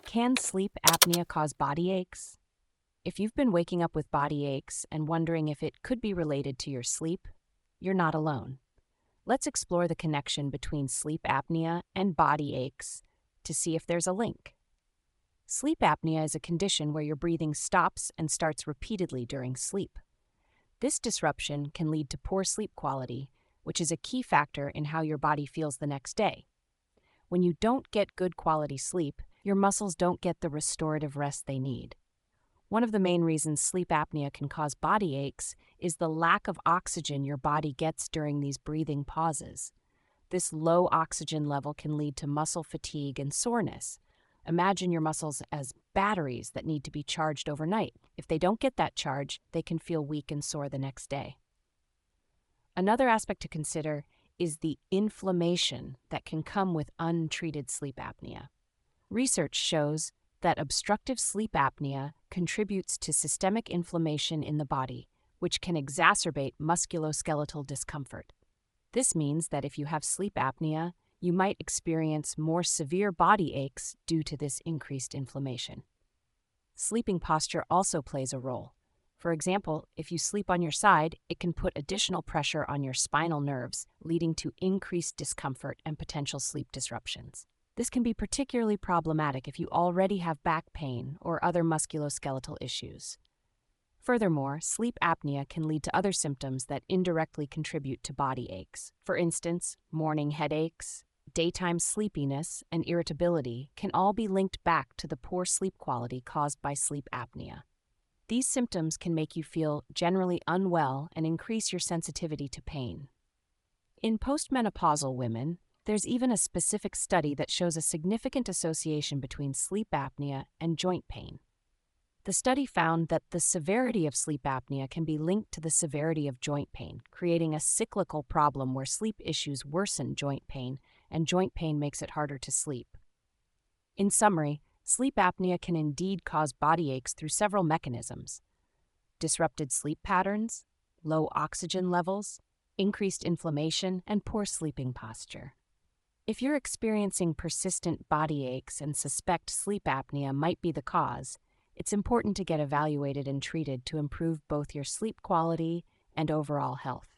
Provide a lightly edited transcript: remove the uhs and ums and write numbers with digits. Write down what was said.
Can sleep apnea cause body aches? If you've been waking up with body aches and wondering if it could be related to your sleep, you're not alone. Let's explore the connection between sleep apnea and body aches to see if there's a link. Sleep apnea is a condition where your breathing stops and starts repeatedly during sleep. This disruption can lead to poor sleep quality, which is a key factor in how your body feels the next day. When you don't get good quality sleep, your muscles don't get the restorative rest they need. One of the main reasons sleep apnea can cause body aches is the lack of oxygen your body gets during these breathing pauses. This low oxygen level can lead to muscle fatigue and soreness. Imagine your muscles as batteries that need to be charged overnight. If they don't get that charge, they can feel weak and sore the next day. Another aspect to consider is the inflammation that can come with untreated sleep apnea. Research shows that obstructive sleep apnea contributes to systemic inflammation in the body, which can exacerbate musculoskeletal discomfort. This means that if you have sleep apnea, you might experience more severe body aches due to this increased inflammation. Sleeping posture also plays a role. For example, if you sleep on your side, it can put additional pressure on your spinal nerves, leading to increased discomfort and potential sleep disruptions. This can be particularly problematic if you already have back pain or other musculoskeletal issues. Furthermore, sleep apnea can lead to other symptoms that indirectly contribute to body aches. For instance, morning headaches, daytime sleepiness, and irritability can all be linked back to the poor sleep quality caused by sleep apnea. These symptoms can make you feel generally unwell and increase your sensitivity to pain. In postmenopausal women, there's even a specific study that shows a significant association between sleep apnea and joint pain. The study found that the severity of sleep apnea can be linked to the severity of joint pain, creating a cyclical problem where sleep issues worsen joint pain, and joint pain makes it harder to sleep. In summary, sleep apnea can indeed cause body aches through several mechanisms: disrupted sleep patterns, low oxygen levels, increased inflammation, and poor sleeping posture. If you're experiencing persistent body aches and suspect sleep apnea might be the cause, it's important to get evaluated and treated to improve both your sleep quality and overall health.